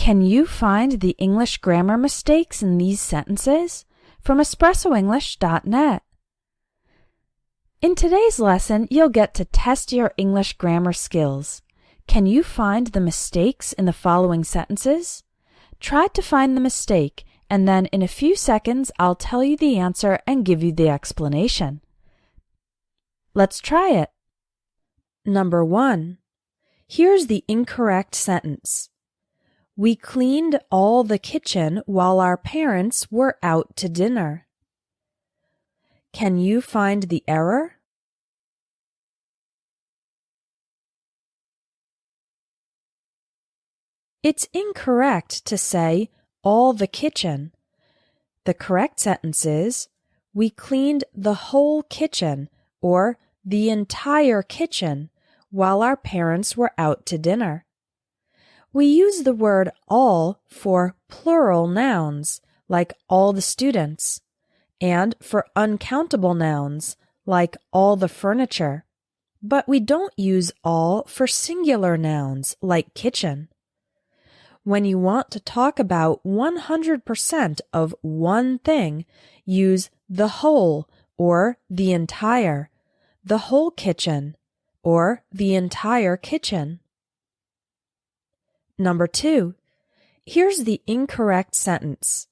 Can you find the English grammar mistakes in these sentences? From espressoenglish.net. In today's lesson, you'll get to test your English grammar skills. Can you find the mistakes in the following sentences? Try to find the mistake, and then in a few seconds, I'll tell you the answer and give you the explanation. Let's try it. Number 1. Here's the incorrect sentence. We cleaned all the kitchen while our parents were out to dinner. Can you find the error? It's incorrect to say all the kitchen. The correct sentence is, we cleaned the whole kitchen or the entire kitchen while our parents were out to dinner. We use the word all for plural nouns, like all the students, and for uncountable nouns, like all the furniture. But we don't use all for singular nouns, like kitchen. When you want to talk about 100% of one thing, use the whole or the entire, the whole kitchen, or the entire kitchen. Number 2. Here's the incorrect sentence.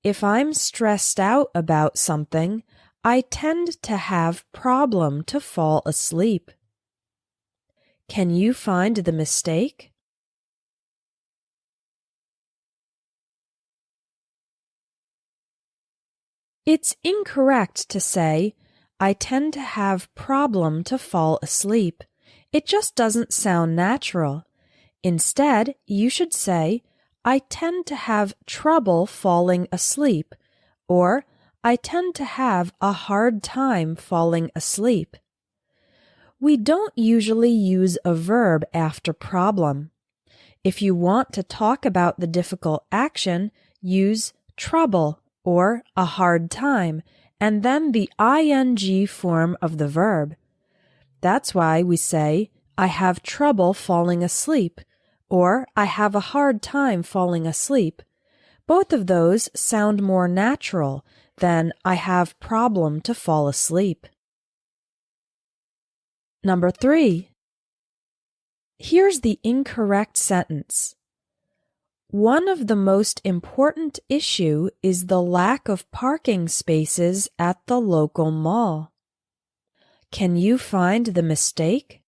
If I'm stressed out about something, I tend to have problem to fall asleep. Can you find the mistake? It's incorrect to say, I tend to have problem to fall asleep. It just doesn't sound natural. Instead, you should say, I tend to have trouble falling asleep, or I tend to have a hard time falling asleep. We don't usually use a verb after problem. If you want to talk about the difficult action, use trouble or a hard time, and then the ing form of the verb. That's why we say, I have trouble falling asleep, or I have a hard time falling asleep. Both of those sound more natural than I have problem to fall asleep. Number 3. Here's the incorrect sentence. One of the most important issue is the lack of parking spaces at the local mall. Can you find the mistake?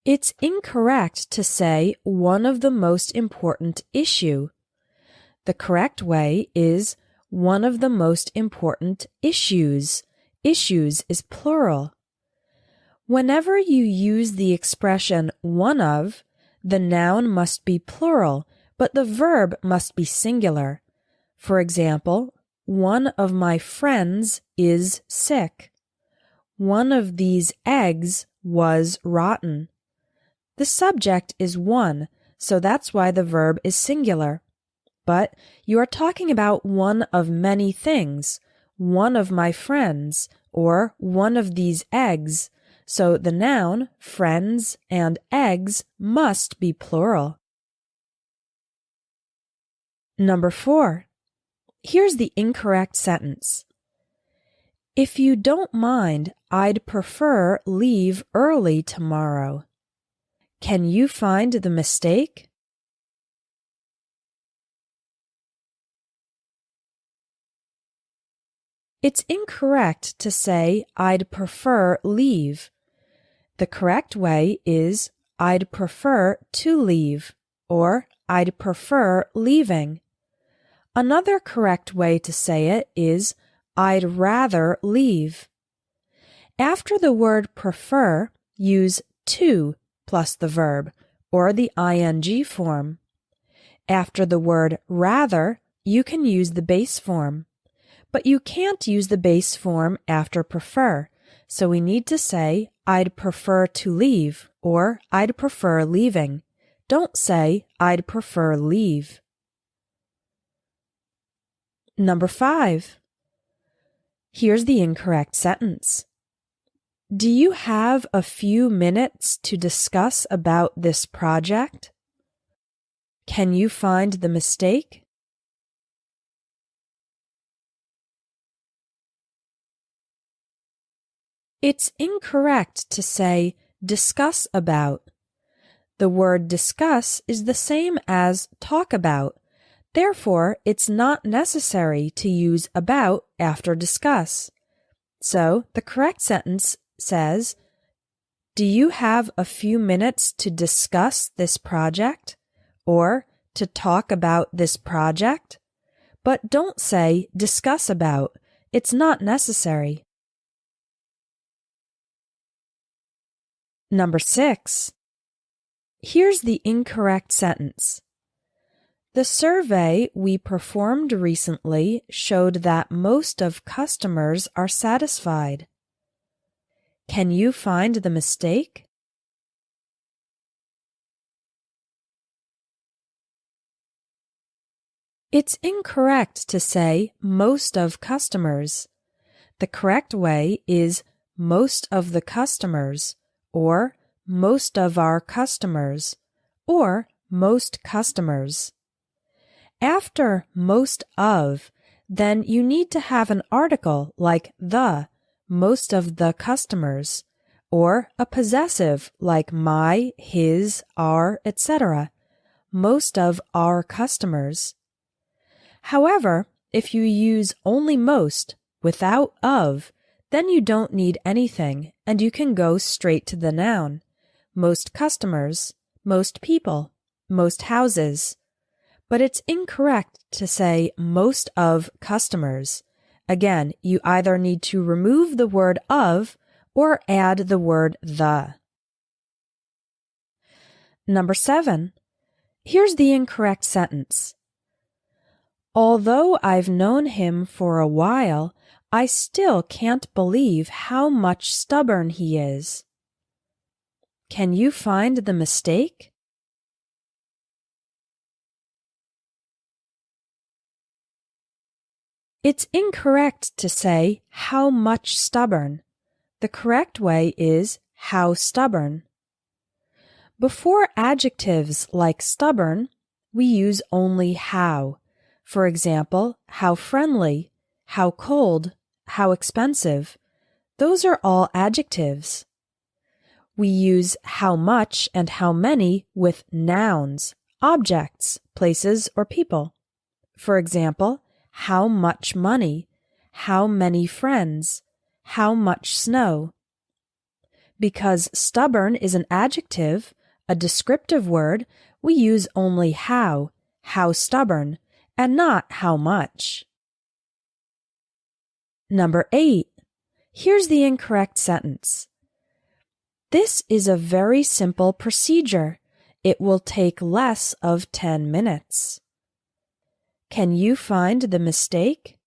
It's incorrect to say one of the most important issue. The correct way is one of the most important issues. Issues is plural. Whenever you use the expression one of, the noun must be plural, but the verb must be singular. For example, one of my friends is sick. One of these eggs was rotten. The subject is one, so that's why the verb is singular. But you are talking about one of many things, one of my friends, or one of these eggs. So the noun, friends, and eggs must be plural. Number 4. Here's the incorrect sentence. If you don't mind, I'd prefer leave early tomorrow. Can you find the mistake? It's incorrect to say, I'd prefer leave. The correct way is, I'd prefer to leave, or I'd prefer leaving. Another correct way to say it is, I'd rather leave. After the word prefer, use to plus the verb, or the ing form. After the word rather, you can use the base form. But you can't use the base form after prefer, so we need to say, I'd prefer to leave, or I'd prefer leaving. Don't say, I'd prefer leave. Number 5. Here's the incorrect sentence. Do you have a few minutes to discuss about this project? Can you find the mistake? It's incorrect to say discuss about. The word discuss is the same as talk about. Therefore, it's not necessary to use about after discuss. So, the correct sentence says, do you have a few minutes to discuss this project? Or to talk about this project? But don't say discuss about. It's not necessary. Number 6. Here's the incorrect sentence. The survey we performed recently showed that most of customers are satisfied. Can you find the mistake? It's incorrect to say most of customers. The correct way is most of the customers, or most of our customers, or most customers. After most of, then you need to have an article like the, most of the customers, or a possessive like my, his, our, etc., most of our customers. However, if you use only most without of, then you don't need anything and you can go straight to the noun. Most customers, most people, most houses. But it's incorrect to say most of customers. Again, you either need to remove the word of or add the word the. Number 7. Here's the incorrect sentence. Although I've known him for a while, I still can't believe how much stubborn he is. Can you find the mistake? It's incorrect to say how much stubborn. The correct way is how stubborn. Before adjectives like stubborn, we use only how. For example, how friendly, how cold, how expensive. Those are all adjectives. We use how much and how many with nouns, objects, places, or people. For example, how much money, how many friends, how much snow. Because stubborn is an adjective, a descriptive word, we use only how stubborn, and not how much. Number 8. Here's the incorrect sentence. This is a very simple procedure. It will take less of 10 minutes. Can you find the mistake?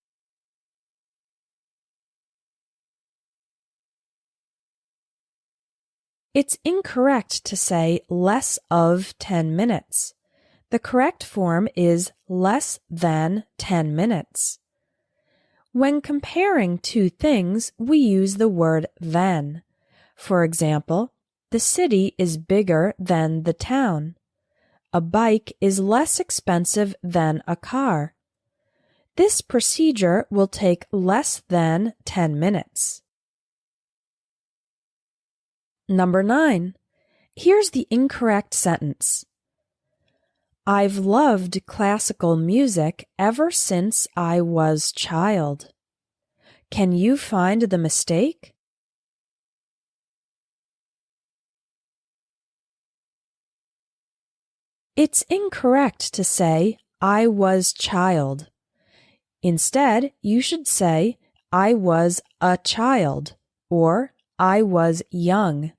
It's incorrect to say less of 10 minutes. The correct form is less than 10 minutes. When comparing two things, we use the word than. For example, the city is bigger than the town. A bike is less expensive than a car. This procedure will take less than 10 minutes. Number 9. Here's the incorrect sentence. I've loved classical music ever since I was child. Can you find the mistake? It's incorrect to say I was child. Instead, you should say I was a child or I was young.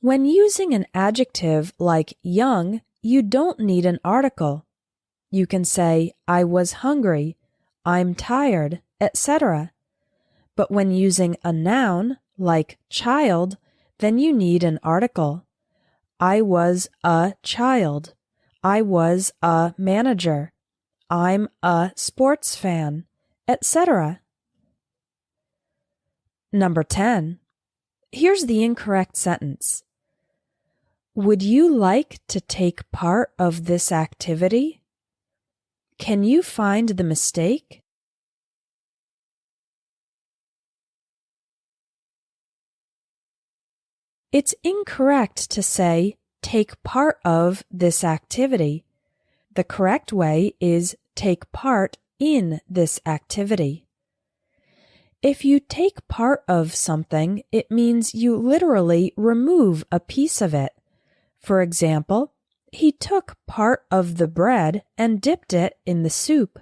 When using an adjective like young, you don't need an article. You can say I was hungry, I'm tired, etc. But when using a noun like child, then you need an article. I was a child. I was a manager. I'm a sports fan, etc. Number 10. Here's the incorrect sentence. Would you like to take part of this activity? Can you find the mistake? It's incorrect to say, take part of this activity. The correct way is take part in this activity. If you take part of something, it means you literally remove a piece of it. For example, he took part of the bread and dipped it in the soup.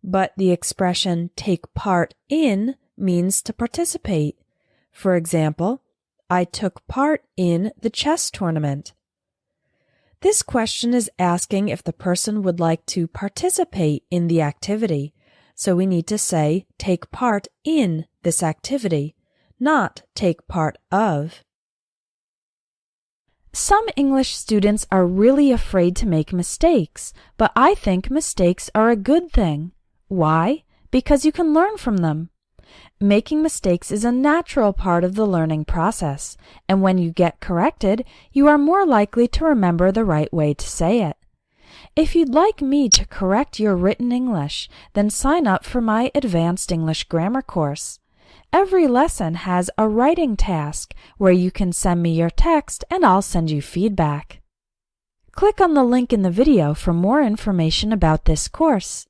But the expression take part in means to participate. For example, I took part in the chess tournament. This question is asking if the person would like to participate in the activity, so we need to say take part in this activity, not take part of. Some English students are really afraid to make mistakes, but I think mistakes are a good thing. Why? Because you can learn from them. Making mistakes is a natural part of the learning process, and when you get corrected, you are more likely to remember the right way to say it. If you'd like me to correct your written English, then sign up for my Advanced English Grammar course. Every lesson has a writing task where you can send me your text and I'll send you feedback. Click on the link in the video for more information about this course.